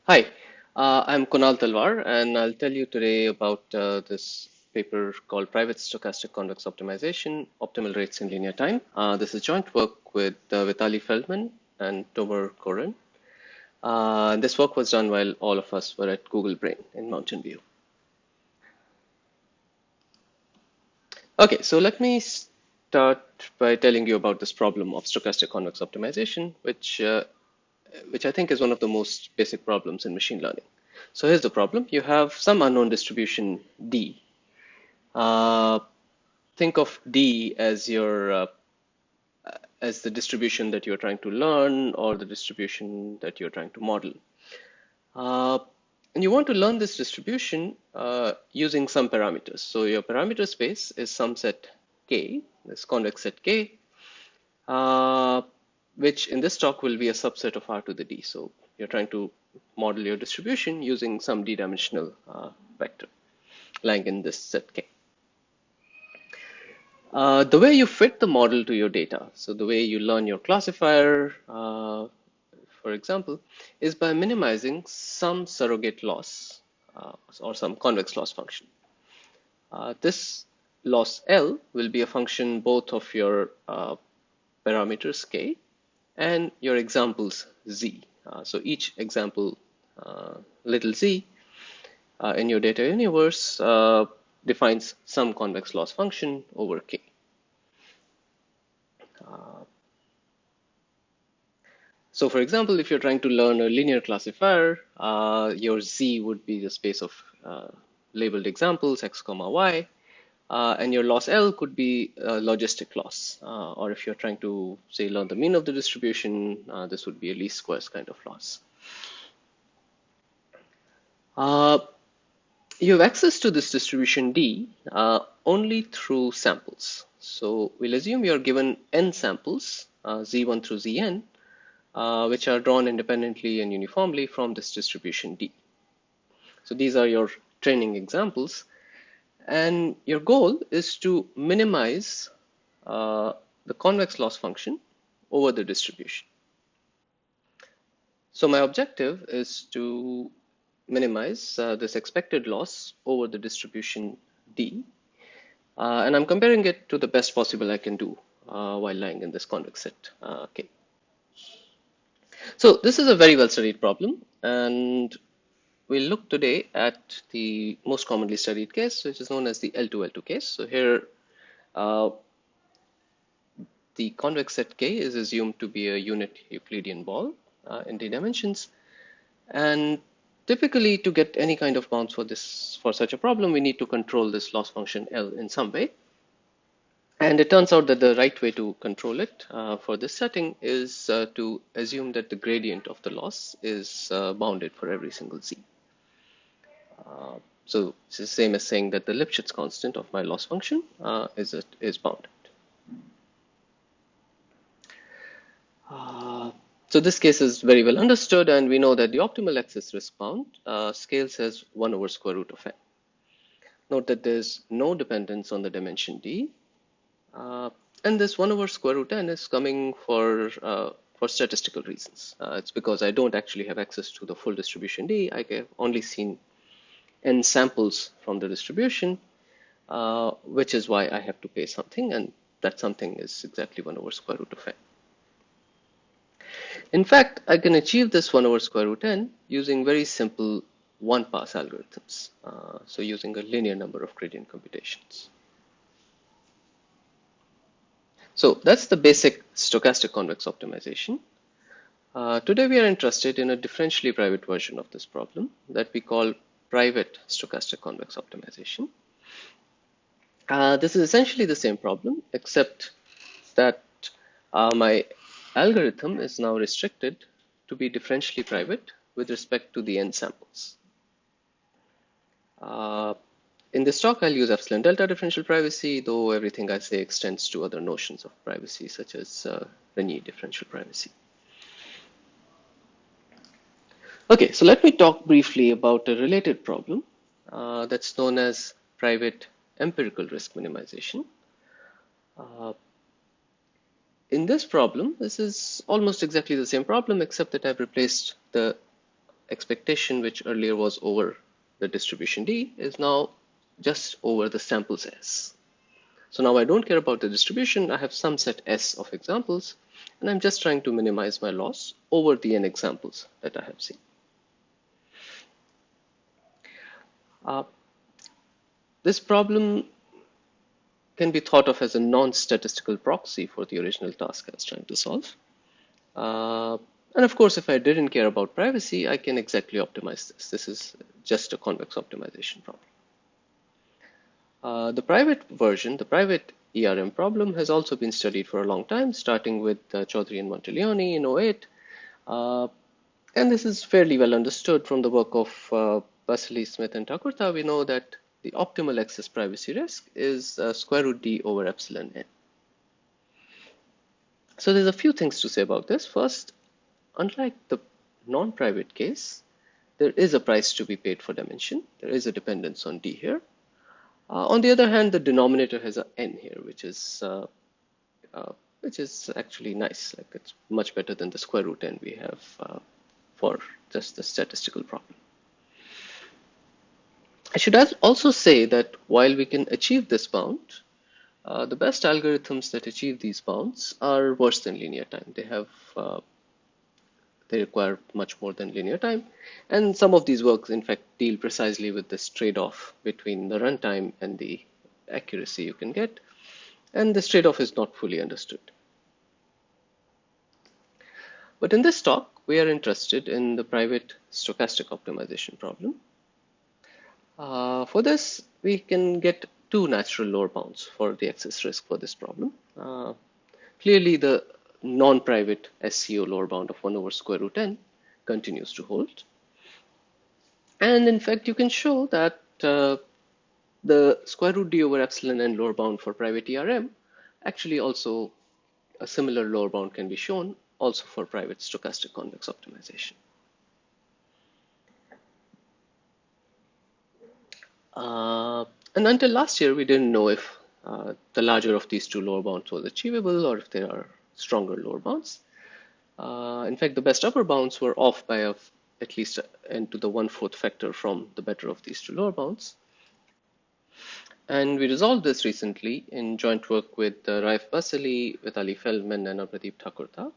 Hi, I'm Kunal Talwar, and I'll tell you today about this paper called Private Stochastic Convex Optimization, Optimal Rates in Linear Time. This is joint work with Vitali Feldman and Tomer Koren. This work was done while all of us were at Google Brain in Mountain View. Okay, so let me start by telling you about this problem of stochastic convex optimization, which I think is one of the most basic problems in machine learning. So here's the problem. You have some unknown distribution D. Uh, think of D as as the distribution that you're trying to learn or the distribution that you're trying to model. Uh, and you want to learn this distribution using some parameters. So your parameter space is some set K, this convex set K, uh, which in this talk will be a subset of R to the D. So you're trying to model your distribution using some D-dimensional vector lying in this set K. The way you fit the model to your data, so the way you learn your classifier, for example, is by minimizing some surrogate loss or some convex loss function. This loss L will be a function both of your parameters K and your examples Z. So each example, little z, in your data universe defines some convex loss function over K. So for example, if you're trying to learn a linear classifier, your Z would be the space of labeled examples, X comma Y, and your loss L could be a logistic loss. Or if you're trying to, say, learn the mean of the distribution, this would be a least squares kind of loss. You have access to this distribution D only through samples. So we'll assume you're given n samples, Z1 through Zn, which are drawn independently and uniformly from this distribution D. So these are your training examples. And your goal is to minimize the convex loss function over the distribution. So my objective is to minimize this expected loss over the distribution D. And I'm comparing it to the best possible I can do while lying in this convex set K. So this is a very well studied problem, and we'll look today at the most commonly studied case, which is known as the L2L2 case. So here, the convex set K is assumed to be a unit Euclidean ball in D dimensions. And typically, to get any kind of bounds for such a problem, we need to control this loss function L in some way. And it turns out that the right way to control it for this setting is to assume that the gradient of the loss is bounded for every single Z. So it's the same as saying that the Lipschitz constant of my loss function is bounded. So this case is very well understood, and we know that the optimal excess risk bound scales as 1 over square root of n. Note that there's no dependence on the dimension D, and this 1 over square root n is coming for statistical reasons. It's because I don't actually have access to the full distribution D. I have only seen n samples from the distribution, which is why I have to pay something, and that something is exactly 1 over square root of n. In fact, I can achieve this 1 over square root n using very simple one-pass algorithms, so using a linear number of gradient computations. So that's the basic stochastic convex optimization. Today we are interested in a differentially private version of this problem that we call private stochastic convex optimization. This is essentially the same problem, except that my algorithm is now restricted to be differentially private with respect to the n samples. In this talk, I'll use epsilon delta differential privacy, though everything I say extends to other notions of privacy, such as Rényi differential privacy. Okay, so let me talk briefly about a related problem that's known as private empirical risk minimization. In this problem, this is almost exactly the same problem, except that I've replaced the expectation, which earlier was over the distribution D, is now just over the samples S. So now I don't care about the distribution. I have some set S of examples, and I'm just trying to minimize my loss over the n examples that I have seen. This problem can be thought of as a non-statistical proxy for the original task I was trying to solve. And of course, if I didn't care about privacy, I can exactly optimize this. This is just a convex optimization problem. The private version, the private ERM problem, has also been studied for a long time, starting with Chaudhary and Monteleone in 2008. And this is fairly well understood from the work of Vasily, Smith, and Thakurta. We know that the optimal excess privacy risk is square root D over epsilon n. So there's a few things to say about this. First, unlike the non-private case, there is a price to be paid for dimension. There is a dependence on D here. On the other hand, the denominator has an n here, which is actually nice. Like, it's much better than the square root n we have for just the statistical problem. I should also say that while we can achieve this bound, the best algorithms that achieve these bounds are worse than linear time. They require much more than linear time. And some of these works, in fact, deal precisely with this trade-off between the runtime and the accuracy you can get. And this trade-off is not fully understood. But in this talk, we are interested in the private stochastic optimization problem. For this, we can get two natural lower bounds for the excess risk for this problem. Clearly, the non-private SCO lower bound of 1 over square root n continues to hold. And in fact, you can show that the square root D over epsilon n lower bound for private ERM, actually also a similar lower bound can be shown also for private stochastic convex optimization. And until last year, we didn't know if the larger of these two lower bounds was achievable or if there are stronger lower bounds. In fact, the best upper bounds were off by at least n to the 1/4 factor from the better of these two lower bounds. And we resolved this recently in joint work with Raif Vasily, Vitali Feldman, and Pradeep Thakurta,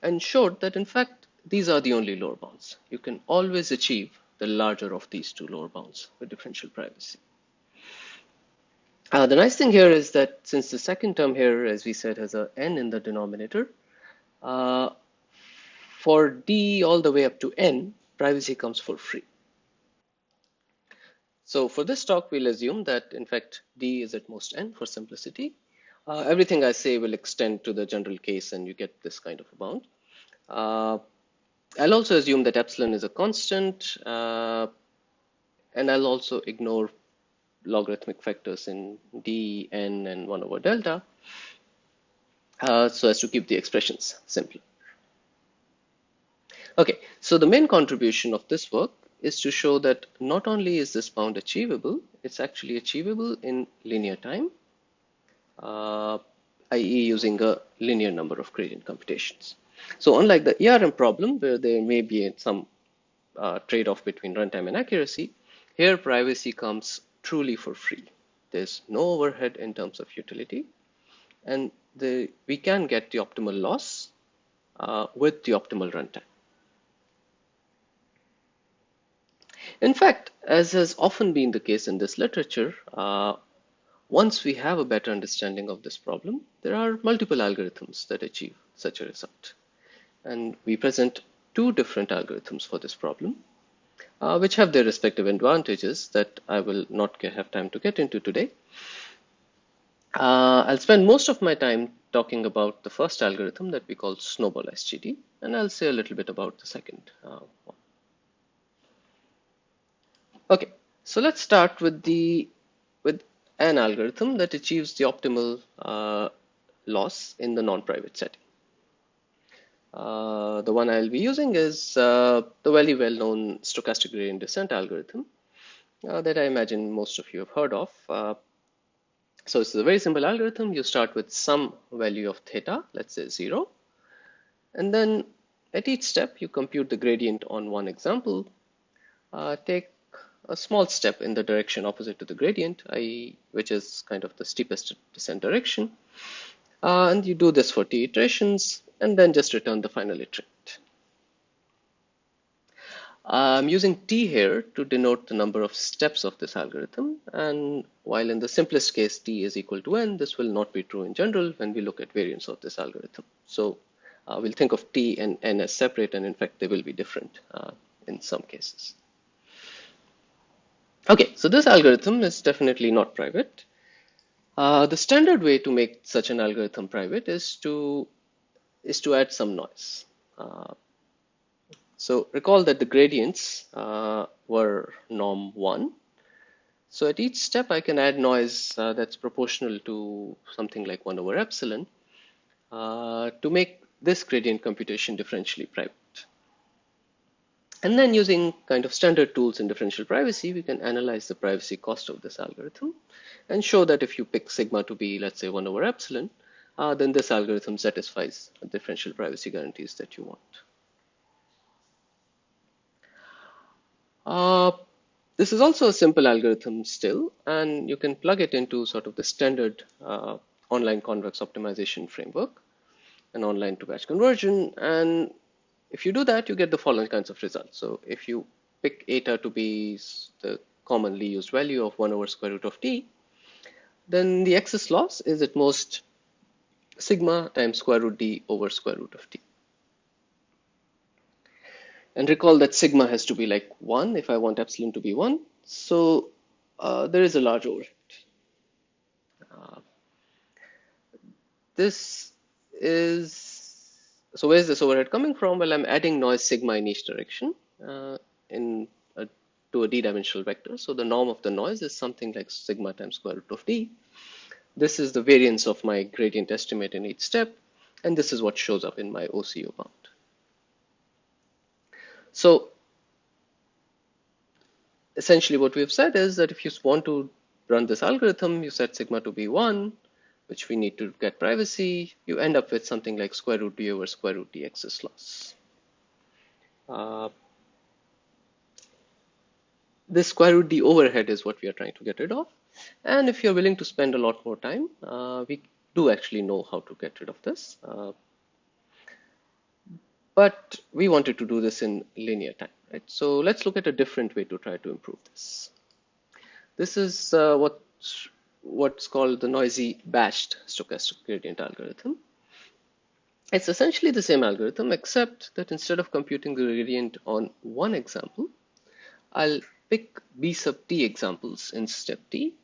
and showed that in fact, these are the only lower bounds. You can always achieve the larger of these two lower bounds with differential privacy. The nice thing here is that since the second term here, as we said, has a n in the denominator, for D all the way up to n, privacy comes for free. So for this talk, we'll assume that in fact, D is at most n for simplicity. Everything I say will extend to the general case and you get this kind of a bound. I'll also assume that epsilon is a constant, and I'll also ignore logarithmic factors in D, n, and 1 over delta, so as to keep the expressions simple. Okay, so the main contribution of this work is to show that not only is this bound achievable, it's actually achievable in linear time, i.e. using a linear number of gradient computations. So unlike the ERM problem, where there may be some trade-off between runtime and accuracy, here privacy comes truly for free. There's no overhead in terms of utility, and we can get the optimal loss with the optimal runtime. In fact, as has often been the case in this literature, once we have a better understanding of this problem, there are multiple algorithms that achieve such a result. And we present two different algorithms for this problem, which have their respective advantages that I will not have time to get into today. I'll spend most of my time talking about the first algorithm that we call Snowball SGT, and I'll say a little bit about the second one. Okay, so let's start with an algorithm that achieves the optimal loss in the non-private setting. The one I'll be using is the very well-known stochastic gradient descent algorithm that I imagine most of you have heard of. So it's a very simple algorithm. You start with some value of theta, let's say 0, and then At each step, you compute the gradient on one example, take a small step in the direction opposite to the gradient, i.e., which is kind of the steepest descent direction, and you do this for t iterations, and then just return the final iterate. I'm using t here to denote the number of steps of this algorithm, and while in the simplest case t is equal to n, this will not be true in general when we look at variants of this algorithm. So we'll think of t and n as separate, and in fact they will be different in some cases. Okay, so this algorithm is definitely not private. The standard way to make such an algorithm private is to add some noise. So recall that the gradients were norm 1. So at each step I can add noise that's proportional to something like 1 over epsilon to make this gradient computation differentially private. And then using kind of standard tools in differential privacy, we can analyze the privacy cost of this algorithm and show that if you pick sigma to be, let's say, 1 over epsilon, then this algorithm satisfies the differential privacy guarantees that you want. This is also a simple algorithm still, and you can plug it into sort of the standard online convex optimization framework, an online to batch conversion. And if you do that, you get the following kinds of results. So if you pick eta to be the commonly used value of 1 over square root of t, then the excess loss is at most sigma times square root d over square root of t. And recall that sigma has to be like 1 if I want epsilon to be 1. So there is a large overhead. This is, so where's this overhead coming from? Well, I'm adding noise sigma in each direction to a d-dimensional vector. So the norm of the noise is something like sigma times square root of d. This is the variance of my gradient estimate in each step, and this is what shows up in my OCO bound. So essentially what we've said is that if you want to run this algorithm, you set sigma to be 1, which we need to get privacy, you end up with something like square root d over square root d excess loss. This square root d overhead is what we are trying to get rid of. And if you're willing to spend a lot more time, we do actually know how to get rid of this. But we wanted to do this in linear time, right? So let's look at a different way to try to improve this. This is what's called the noisy batched stochastic gradient algorithm. It's essentially the same algorithm, except that instead of computing the gradient on one example, I'll pick b sub t examples in step t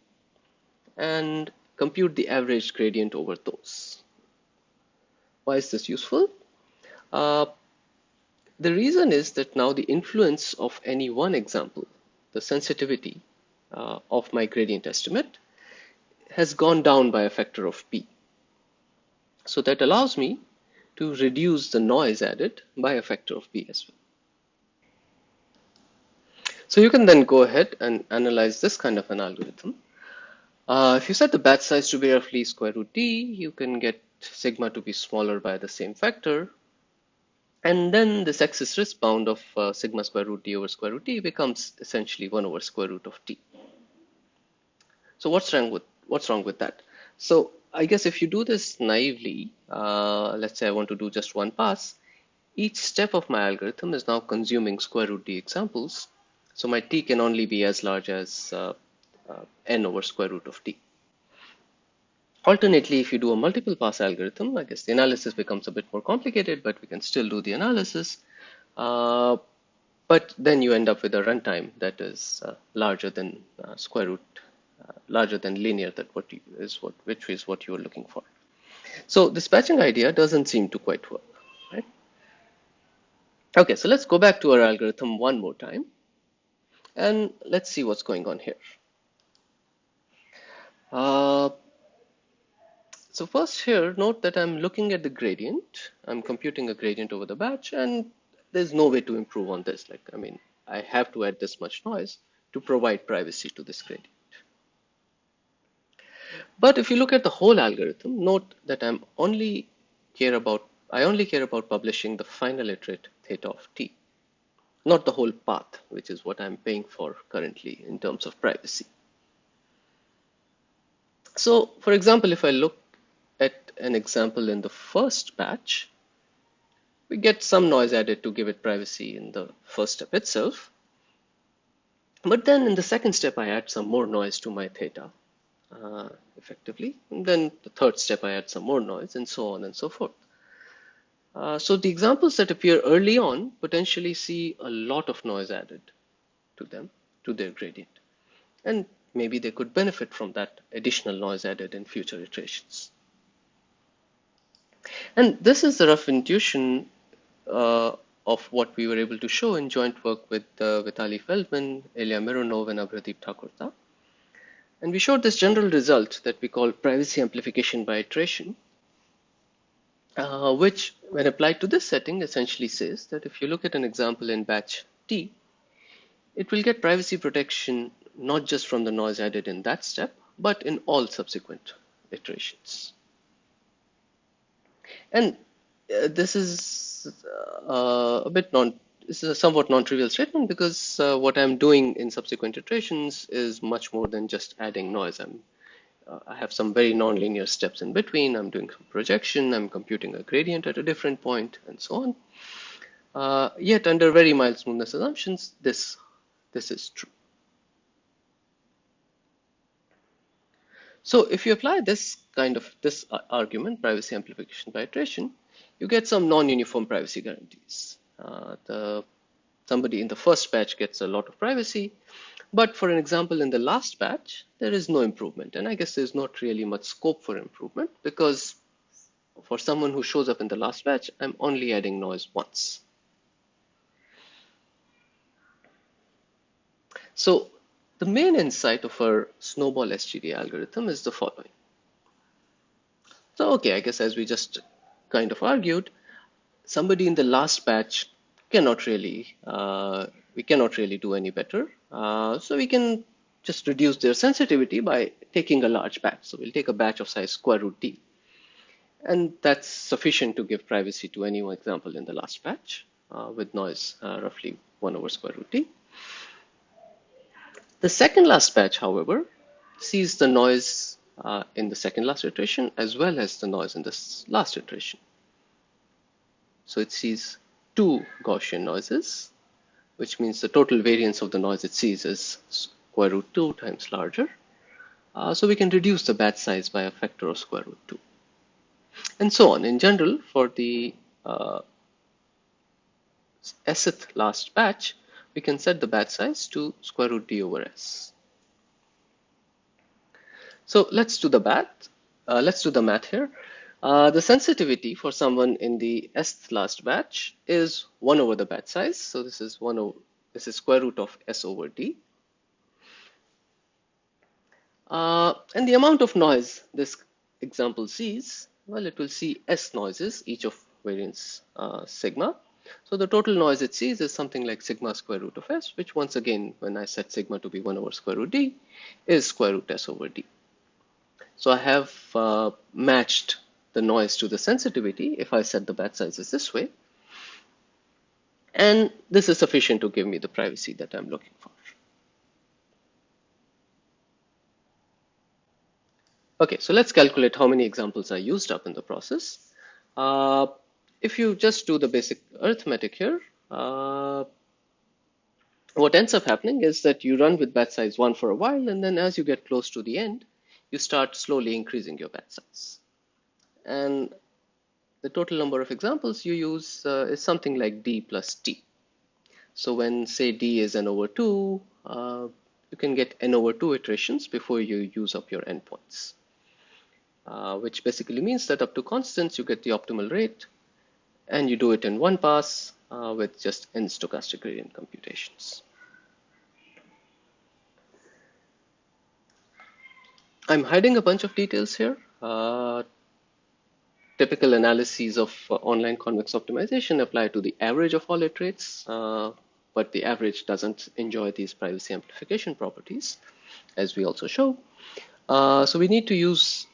and compute the average gradient over those. Why is this useful? The reason is that now the influence of any one example, the sensitivity of my gradient estimate, has gone down by a factor of p. So that allows me to reduce the noise added by a factor of p as well. So you can then go ahead and analyze this kind of an algorithm. If you set the batch size to be roughly square root d, you can get sigma to be smaller by the same factor. And then this excess risk bound of sigma square root d over square root t becomes essentially 1 over square root of t. So what's wrong with that? So I guess if you do this naively, let's say I want to do just one pass, each step of my algorithm is now consuming square root d examples. So my t can only be as large as n over square root of t. Alternately, if you do a multiple pass algorithm, I guess the analysis becomes a bit more complicated, but we can still do the analysis. But then you end up with a runtime that is larger than square root, larger than linear, which is what you are looking for. So this batching idea doesn't seem to quite work, right? Okay, so let's go back to our algorithm one more time, and let's see what's going on here. So first here, note that I'm looking at the gradient. I'm computing a gradient over the batch, and there's no way to improve on this. Like, I mean, I have to add this much noise to provide privacy to this gradient. But if you look at the whole algorithm, note that I'm only care about I only care about publishing the final iterate theta of t, not the whole path, which is what I'm paying for currently in terms of privacy. So, for example, if I look at an example in the first batch, we get some noise added to give it privacy in the first step itself. But then in the second step, I add some more noise to my theta effectively. And then the third step, I add some more noise, and so on and so forth. So the examples that appear early on potentially see a lot of noise added to them, to their gradient. And maybe they could benefit from that additional noise added in future iterations. And this is the rough intuition of what we were able to show in joint work with Vitaly Feldman, Ilya Mironov, and Abhiradeep Thakurta. And we showed this general result that we call privacy amplification by iteration, which, when applied to this setting, essentially says that if you look at an example in batch T, it will get privacy protection not just from the noise added in that step, but in all subsequent iterations. And this is this is a somewhat non-trivial statement because what I'm doing in subsequent iterations is much more than just adding noise. I have some very nonlinear steps in between. I'm doing some projection. I'm computing a gradient at a different point, and so on. Yet, under very mild smoothness assumptions, this is true. So if you apply this argument, privacy amplification by iteration, you get some non-uniform privacy guarantees. Somebody in the first batch gets a lot of privacy, but for an example in the last batch, there is no improvement. And I guess there's not really much scope for improvement because for someone who shows up in the last batch, I'm only adding noise once. So the main insight of our Snowball SGT algorithm is the following. So, okay, I guess as we just kind of argued, somebody in the last batch cannot really, we cannot really do any better. So we can just reduce their sensitivity by taking a large batch. So we'll take a batch of size square root d. And that's sufficient to give privacy to any example in the last batch with noise roughly 1 over square root d. The second last batch, however, sees the noise in the second last iteration as well as the noise in this last iteration. So it sees 2 Gaussian noises, which means the total variance of the noise it sees is square root 2 times larger. So we can reduce the batch size by a factor of square root 2. And so on. In general, for the sth last batch, we can set the batch size to square root d over s. So let's do the math here. The sensitivity for someone in the sth last batch is 1 over the batch size. So this is square root of s over d. And the amount of noise this example sees, well, it will see s noises, each of variance sigma. So the total noise it sees is something like sigma square root of s, which once again, when I set sigma to be 1 over square root d, is square root s over d. So I have matched the noise to the sensitivity if I set the batch sizes this way. And this is sufficient to give me the privacy that I'm looking for. Okay, so let's calculate how many examples I used up in the process. If you just do the basic arithmetic here, what ends up happening is that you run with batch size 1 for a while, and then as you get close to the end, you start slowly increasing your batch size. And the total number of examples you use is something like d plus t. So when, say, d is n over 2, you can get n over 2 iterations before you use up your endpoints, which basically means that up to constants, you get the optimal rate, and you do it in one pass with just n stochastic gradient computations. I'm hiding a bunch of details here. Typical analyses of online convex optimization apply to the average of all iterates, but the average doesn't enjoy these privacy amplification properties, as we also show. So we need to use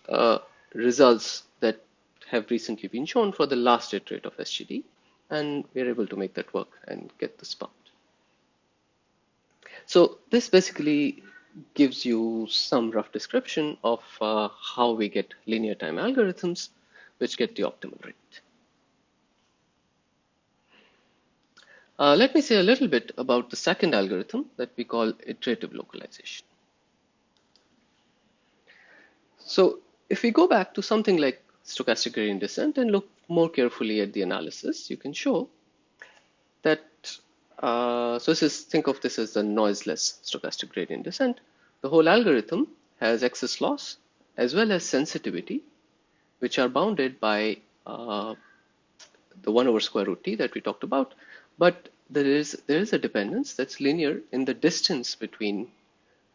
results that have recently been shown for the last iterate of SGT, and we're able to make that work and get this bound. So this basically gives you some rough description of how we get linear time algorithms which get the optimal rate. Let me say a little bit about the second algorithm that we call iterative localization. So if we go back to something like stochastic gradient descent and look more carefully at the analysis, you can show that, so think of this as the noiseless stochastic gradient descent. The whole algorithm has excess loss as well as sensitivity, which are bounded by the 1 over square root t that we talked about, but there is a dependence that's linear in the distance between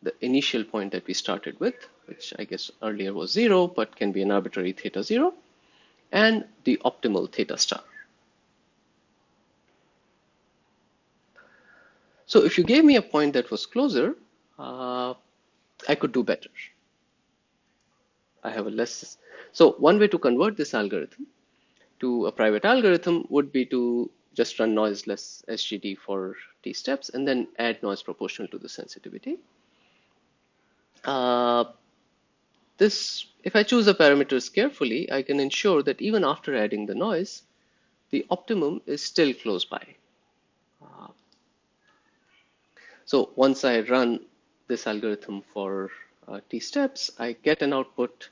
the initial point that we started with, which I guess earlier was 0, but can be an arbitrary theta 0, and the optimal theta star. So if you gave me a point that was closer, I could do better. I have a less. So one way to convert this algorithm to a private algorithm would be to just run noiseless SGT for t steps and then add noise proportional to the sensitivity. If I choose the parameters carefully, I can ensure that even after adding the noise, the optimum is still close by. So once I run this algorithm for t steps, I get an output,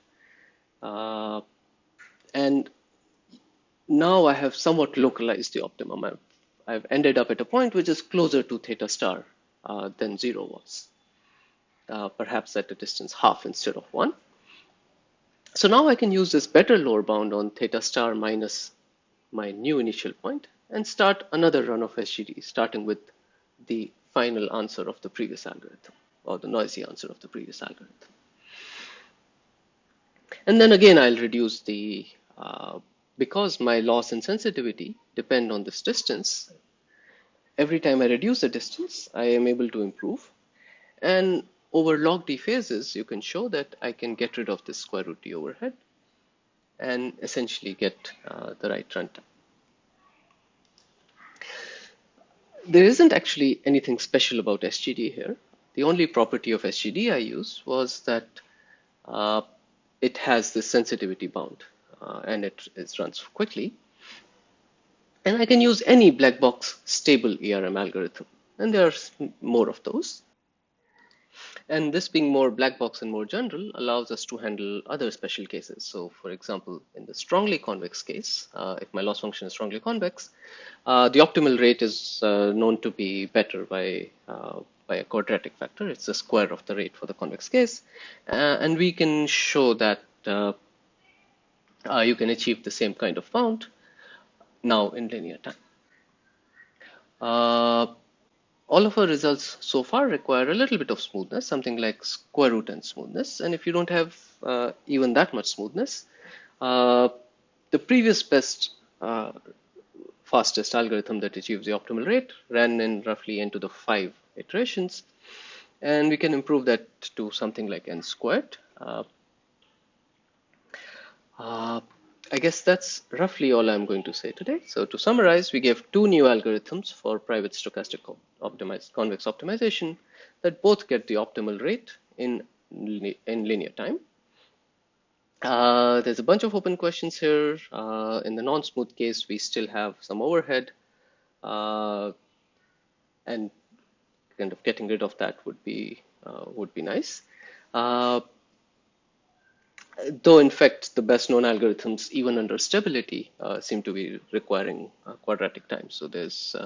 and now I have somewhat localized the optimum. I've ended up at a point which is closer to theta star than 0 was, perhaps at a distance half instead of 1. So now I can use this better lower bound on theta star minus my new initial point and start another run of SGT, starting with the final answer of the previous algorithm, or the noisy answer of the previous algorithm. And then again, I'll reduce the, because my loss and sensitivity depend on this distance, every time I reduce the distance, I am able to improve. And over log d phases, you can show that I can get rid of this square root d overhead and essentially get the right runtime. There isn't actually anything special about SGD here. The only property of SGD I used was that it has this sensitivity bound and it runs quickly. And I can use any black box stable ERM algorithm, and there are more of those. And this being more black box and more general allows us to handle other special cases. So for example, in the strongly convex case, if my loss function is strongly convex, the optimal rate is known to be better by a quadratic factor. It's the square of the rate for the convex case. And we can show that you can achieve the same kind of bound now in linear time. All of our results so far require a little bit of smoothness, something like square root n smoothness. And if you don't have even that much smoothness, the previous best fastest algorithm that achieves the optimal rate ran in roughly n to the 5 iterations. And we can improve that to something like n squared. I guess that's roughly all I'm going to say today. So to summarize, we gave 2 new algorithms for private stochastic convex optimization that both get the optimal rate in linear time. There's a bunch of open questions here. In the non-smooth case, we still have some overhead, and kind of getting rid of that would be nice. Though in fact, the best known algorithms, even under stability, seem to be requiring quadratic time. So there's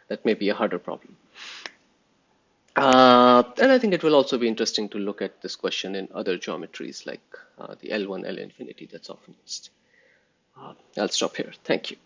that may be a harder problem. And I think it will also be interesting to look at this question in other geometries like the L1, L infinity that's often used. I'll stop here. Thank you.